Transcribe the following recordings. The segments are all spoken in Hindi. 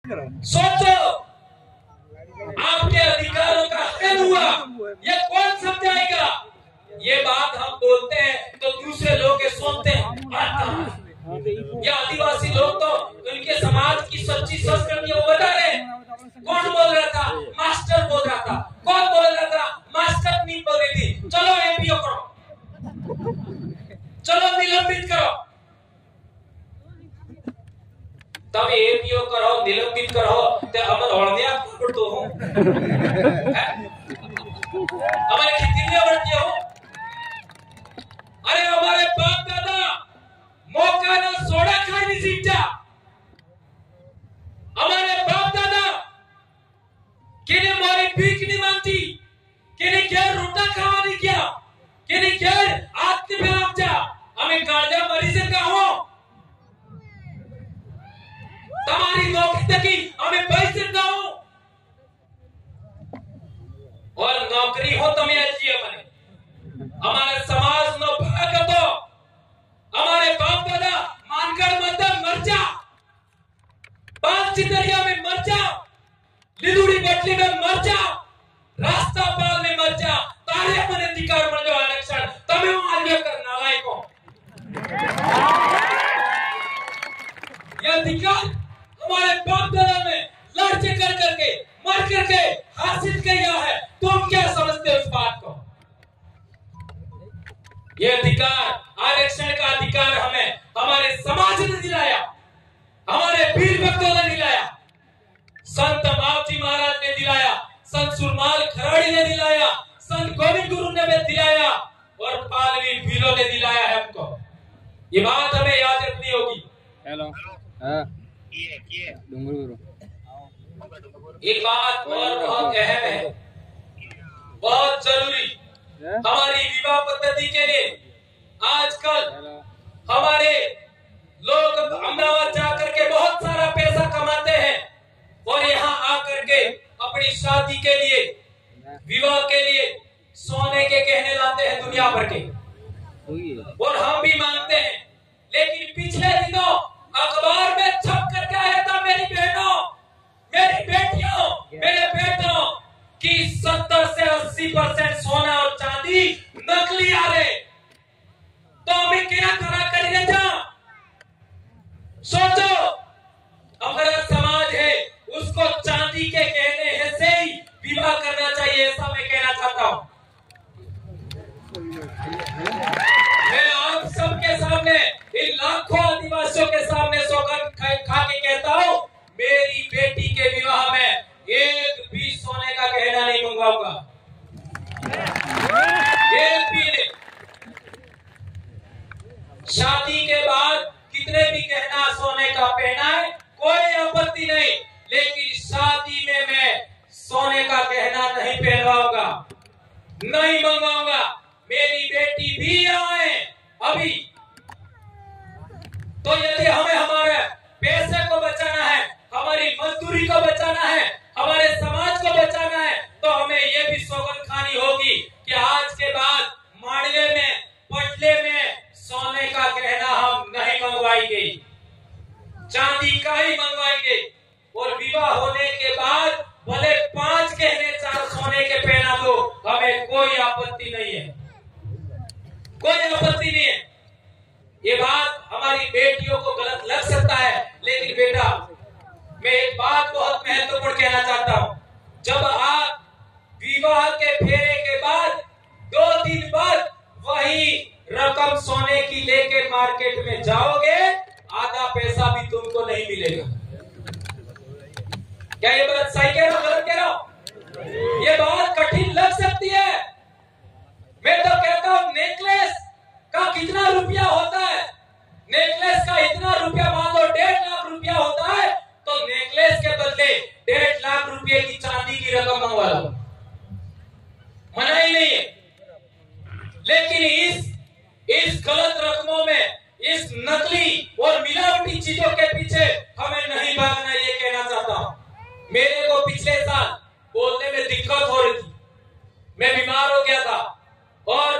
सोचो, आपके अधिकारों का हनन हुआ, ये कौन समझाएगा? ये बात हम बोलते हैं तो दूसरे लोग ये सुनते हैं। ये आदिवासी लोग तो उनके समाज की सच्ची संस्कृति वो बता रहे हैं। कौन बोल रहा था? मास्टर बोल रहा था। कौन बोल रहा था? मास्टर नहीं बोल रही थी। चलो एपीओ करो, चलो निलंबित करो। तब एपीओ करो, निलंबित करो, तो अमर होड़ने आप तो हो हमारे कितने बढ़ते हो? अरे हमारे बाप दादा मौका ना सोडा खाई नहीं सीखा। हमारे बाप दादा किने मोरी भीख नहीं मांगती, किने क्या रोटा खावा नहीं किया, किने क्या आत्म पे आप जा हमें गाड़िया मरी से कहो तुम्हारी नौकरी तकी हमें पैसे दो और नौकरी हो तुम्हें अच्छी बने। हमारे समाज नो भाग दो, हमारे बाप दादा मानगढ़ मत मर जा, पांच चितरिया में मर जा, लिदुड़ी बटली में मर जा, रास्ता पाल में मर जा, तारे मन अधिकार मन जो आरक्षण तमें आगे करना लायको यह अधिकार हमारे बाप दादा ने लड़ कर करके मर करके हासिल किया है। तुम क्या समझते हो इस बात को? यह अधिकार आरक्षण का अधिकार हमें हमारे समाज ने दिलाया, हमारे वीर भक्तों ने दिलाया, संत मावजी महाराज ने दिलाया, संत सुरमाल खराड़ी ने दिलाया, संत गोविंद गुरु ने भी दिलाया और पालवी भीलों ने दिलाया है हमको। ये बात हमें याद रखनी होगी। हेलो एक बात और बहुत अहम है, बहुत जरूरी, हमारी विवाह पद्धति के लिए आजकल हमारे लोग अमदावाद जाकर के बहुत सारा पैसा कमाते हैं और यहाँ आकर के अपनी शादी के लिए, विवाह के लिए सोने के गहने लाते हैं दुनिया भर के, और हम भी मांगते हैं। लेकिन पिछले दिनों अखबार में छप कर क्या आया था मेरी बहनों, मेरी बेटियों, मेरे बेटों कि 70 से 80% सोना और चांदी नकली आ रहे, तो हमें क्या करा करेंगे? जा सोचो, हमारा समाज है उसको चांदी के गहने से ही विवाह करना चाहिए, ऐसा मैं कहना चाहता हूं। मैं आप सबके सामने, इन लाखों आदिवासियों के सामने सौगंध खा के कहता हूं, मेरी बेटी के विवाह में एक भी सोने का गहना नहीं मंगवाऊंगा, एक भी नहीं। शादी के बाद कितने भी गहना सोने का पहना है कोई आपत्ति नहीं, लेकिन शादी में मैं सोने का गहना नहीं पहनवाऊंगा, नहीं मंगवाऊंगा। मेरी बेटी भी आए अभी, तो यदि हमें हमारे पैसे को बचाना है, हमारी मजदूरी को बचाना है, हमारे समाज को बचाना है, तो हमें ये भी सौगंध खानी होगी कि आज के बाद माड़वे में, पटले में सोने का गहना हम नहीं मंगवाएंगे, चांदी का ही मंगवाएंगे। और विवाह होने के बाद भले 5 गहने 4 सोने के पहना दो, हमें कोई आपत्ति नहीं है, कोई आपत्ति नहीं है। ये बात हमारी बेटियों को गलत लग सकता है, लेकिन बेटा मैं एक बात बहुत महत्वपूर्ण कहना चाहता हूं। जब आप विवाह के फेरे के बाद 2 दिन बाद वही रकम सोने की लेके मार्केट में जाओगे, आधा पैसा भी तुमको नहीं मिलेगा। क्या ये बात सही कह रहा हूं, गलत कह रहा हूं? ये बात कठिन लग सकती है। मैं तो कहता हूं नेकलेस का कितना रुपया होता है, नेकलेस का इतना रुपया मान लो 1.5 लाख रुपया होता है, तो नेकलेस के बदले 1.5 लाख रुपए की चांदी की रकम मंगवा लो, मना ही नहीं है। लेकिन इस गलत रकमों में, इस नकली और मिलावटी चीजों के पीछे हमें नहीं भागना, ये कहना चाहता हूं। मेरे को पिछले साल बोलने में दिक्कत हो रही थी, मैं बीमार हो गया था और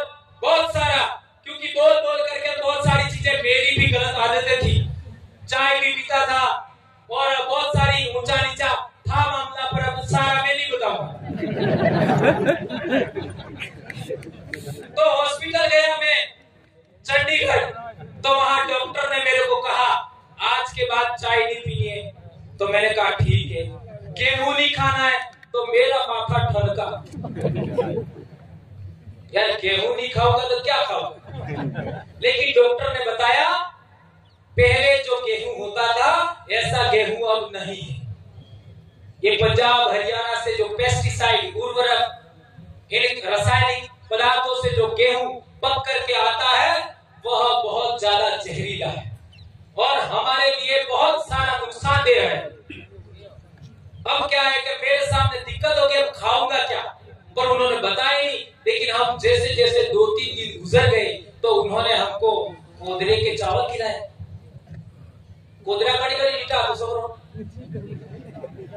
बहुत सारा, क्योंकि बोल करके बहुत सारी चीजें, मेरी भी गलत आदतें थी, चाय भी पीता था और बहुत सारी ऊंचा तो हॉस्पिटल गया मैं चंडीगढ़, तो वहां डॉक्टर ने मेरे को कहा आज के बाद चाय नहीं पीनी है। तो मैंने कहा ठीक है। गेहूं नहीं खाना है, तो मेरा माथा ठनका, यार गेहूं नहीं खाओगा तो क्या खाओगा। लेकिन डॉक्टर ने बताया पहले जो गेहूं होता था ऐसा गेहूं अब नहीं है। ये पंजाब हरियाणा से जो पेस्टिसाइड उर्वरक इन रासायनिक पदार्थों से जो गेहूं पक करके आता है वह बहुत ज्यादा जहरीला है और हमारे लिए बहुत सारा नुकसानदेह है। अब क्या है कि मेरे सामने दिक्कत हो गई, अब खाऊंगा क्या, पर उन्होंने बताया नहीं। लेकिन हम जैसे जैसे 2-3 दिन गुजर गए तो उन्होंने हमको कोदरे के चावल खिलाए। कोदरा कड़ी कड़ी लीटा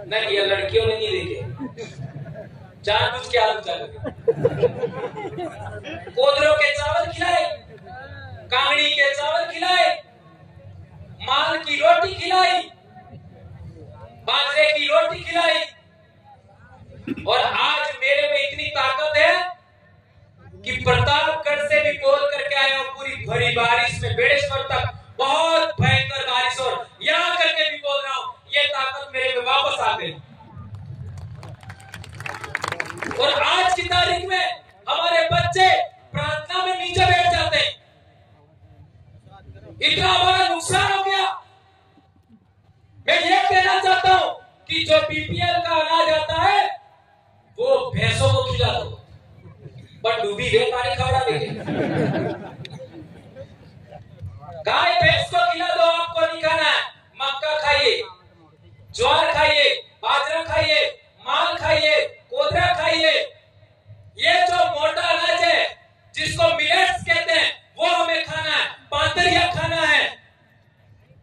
नहीं, ये लड़कियों ने नहीं देखे, जानबूझ के आलू चालू कोदरों के चावल खिलाए, कांगड़ी के चावल खिलाए, माल की रोटी खिलाई, बाजरे की रोटी खिलाई। और आज मेरे में इतनी ताकत है कि प्रतापगढ़ से भी बोल करके आया हूं, पूरी भरी बारिश में बेड़ेश्वर तक बहुत भयंकर बारिश, और यहां करके भी बोल रहा हूं ये ताकत मेरे में वापस आ गई। और आज की तारीख में हमारे बच्चे प्रार्थना में नीचे बैठ जाते हैं। इतना बड़ा नुकसान हो गया। मैं ये कहना चाहता हूं कि जो बीपीएल का अनाज आता है वो भैंसों को खिला दो, पर डूबी हुई पानी खबरा देंगे। गाय भैंस को खिला दो, आपको नहीं खाना है। मक्का खाइए, ज्वार खाइए, बाजरा खाइए, माल खाइए, कोदरा खाइए। ये जो मोटा अनाज है जिसको मिलेट्स कहते हैं वो हमें खाना है, पातरिया खाना है।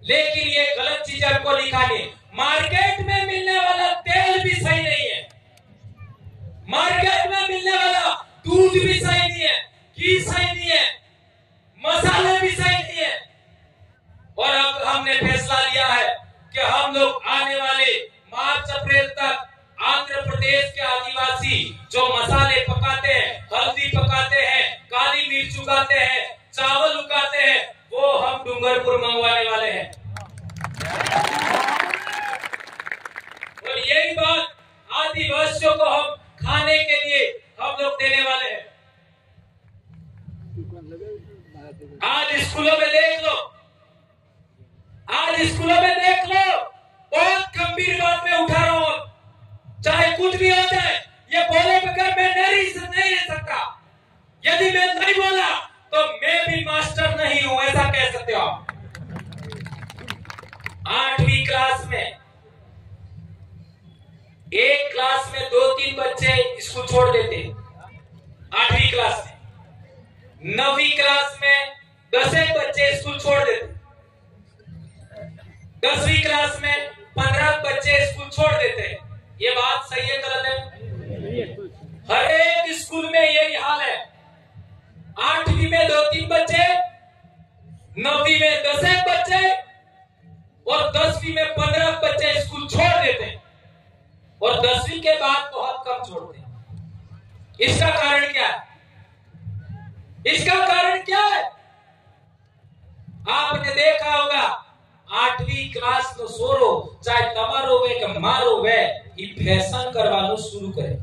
लेकिन ये गलत चीज हमको नहीं खानी। मार्केट में मिलने वाला तेल भी सही नहीं है, मार्केट में मिलने वाला दूध भी सही नहीं है, घी सही नहीं है, मसाले भी सही नहीं है। और अब हमने फैसला लिया है कि हम लोग आने वाले मार्च अप्रैल तक आंध्र प्रदेश के आदिवासी जो मसाले पकाते हैं, हल्दी पकाते हैं, काली मिर्च उगाते हैं, चावल उगाते हैं, वो हम डूंगरपुर मंगवाने वाले हैं। और यही बात आदिवासियों को हम खाने के लिए हम लोग देने वाले हैं। आज स्कूलों में देख लो, आज स्कूलों में देख लो, बहुत गंभीर बात में उठा रहा हूं। चाहे कुछ भी हो जाए, ये बोले बगैर मैं नहीं रह सकता। यदि मैं नहीं बोला तो मैं भी मास्टर नहीं हूं, ऐसा कह सकते हो आप। 8वीं क्लास में एक क्लास में 2-3 बच्चे स्कूल छोड़ देते, 8वीं क्लास में। 9वीं क्लास में 10 बच्चे स्कूल छोड़ देते, 10वीं क्लास में 15 बच्चे स्कूल छोड़ देते हैं। ये बात सही है गलत है? हर एक स्कूल में यही हाल है। 8वीं में 2-3 बच्चे, 9वीं में 10 बच्चे और 10वीं में 15 बच्चे स्कूल छोड़ देते हैं, और 10वीं के बाद बहुत कम छोड़ते हैं। इसका कारण क्या है? इसका कारण क्या है? आपने देखा होगा 8वीं क्लास नो सोरो चाहे तमारो वे के मारो वे ई फैशन करवानो शुरू करे।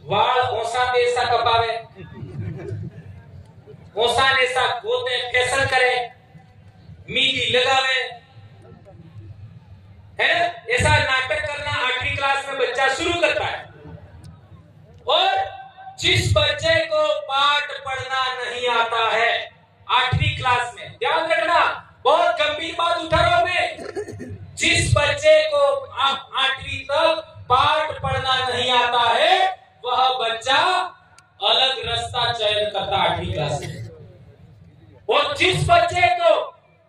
वाल ओसा देसा कपावे, ओसा नेसा गोते फैशन करे, मीदी लगावे, है ऐसा नाटक करना 8वीं क्लास में बच्चा शुरू करता है। और जिस बच्चे को पाठ पढ़ना नहीं आता है 8वीं क्लास में, ध्यान रखना, बहुत गंभीर बात उठा रहा हूं मैं। जिस बच्चे को आप 8वीं तक पाठ पढ़ना नहीं आता है वह बच्चा अलग रास्ता चयन करता 8वीं क्लास में। और जिस बच्चे को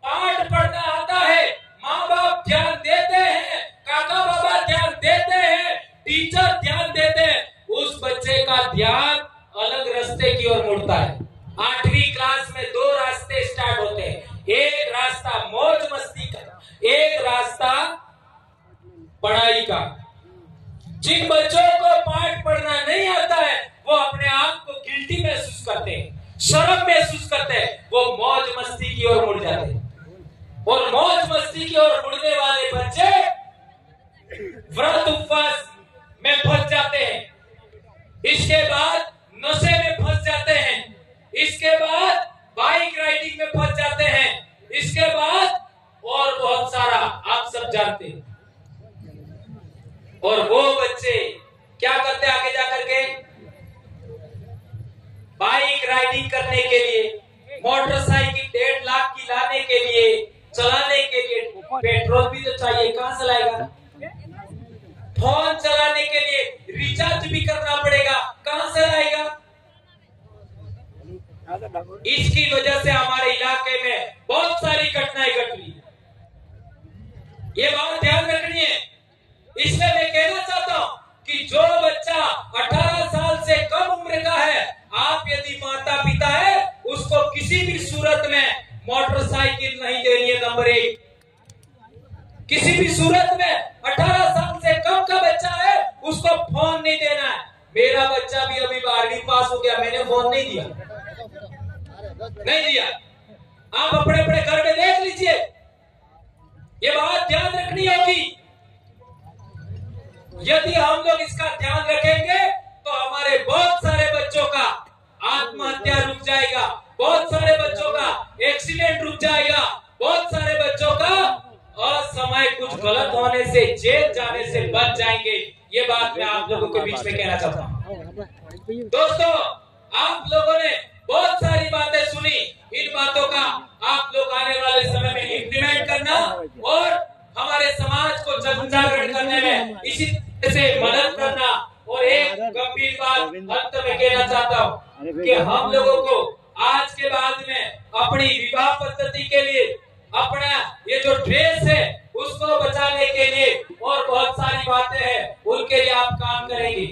पाठ पढ़ना आता है, माँ बाप ध्यान देते हैं, काका बाबा ध्यान देते हैं, टीचर ध्यान देते हैं, उस बच्चे का ध्यान अलग रास्ते की ओर मुड़ता है। 8वीं क्लास में 2 रास्ते स्टार्ट होते हैं, एक रास्ता मौज मस्ती का, एक रास्ता पढ़ाई का। जिन बच्चों को पाठ पढ़ना नहीं आता है वो अपने आप को गिल्टी महसूस करते हैं, शर्म महसूस करते हैं, वो मौज मस्ती की ओर मुड़ जाते हैं। और मौज मस्ती की ओर मुड़ने वाले बच्चे व्रत उपवास में फंस जाते हैं, इसके बाद नशे में फंस जाते हैं, इसके बाद बाइक राइडिंग में फंस जाते हैं, इसके बाद और बहुत सारा आप सब जानते हैं। और वो बच्चे क्या करते हैं आगे जाकर के? बाइक राइडिंग करने के लिए, मोटरसाइकिल 1.5 लाख की लाने के लिए, चलाने के लिए पेट्रोल भी तो चाहिए, कहां से लाएगा? फोन चलाने के लिए रिचार्ज भी करना पड़ेगा, कहां से लाएगा? इसकी वजह से हमारे इलाके में बहुत सारी घटनाएं घट रही है। ये बात ध्यान रखनी है। इसलिए मैं कहना चाहता हूं कि जो बच्चा 18 साल से कम उम्र का है, आप यदि माता पिता है, उसको किसी भी सूरत में मोटरसाइकिल नहीं देनी है। नंबर 1, किसी भी सूरत में 18 साल से कम का बच्चा है उसको फोन नहीं देना है। मेरा बच्चा भी अभी 12वीं पास हो गया, मैंने फोन नहीं दिया। आप अपने अपने घर में देख लीजिए, ये बात ध्यान रखनी होगी। यदि हम लोग इसका ध्यान रखेंगे तो हमारे बहुत सारे बच्चों का आत्महत्या रुक जाएगा, बहुत सारे बच्चों का एक्सीडेंट रुक जाएगा, बहुत सारे बच्चों का असमय कुछ गलत होने से, जेल जाने से बच जाएंगे। ये बात मैं आप लोगों के बीच में कहना चाहता हूँ। दोस्तों, आप लोगों ने बहुत सारी बातें सुनी, इन बातों का आप लोग आने वाले समय में इम्प्लीमेंट करना और हमारे समाज को जागरण करने में इसी तरह से मदद करना। और एक गंभीर बात अंत में कहना चाहता हूँ कि हम लोगों को आज के बाद में अपनी विवाह पद्धति के लिए, अपना ये जो ड्रेस है उसको बचाने के लिए और बहुत सारी बातें हैं, उनके लिए आप काम करेंगे।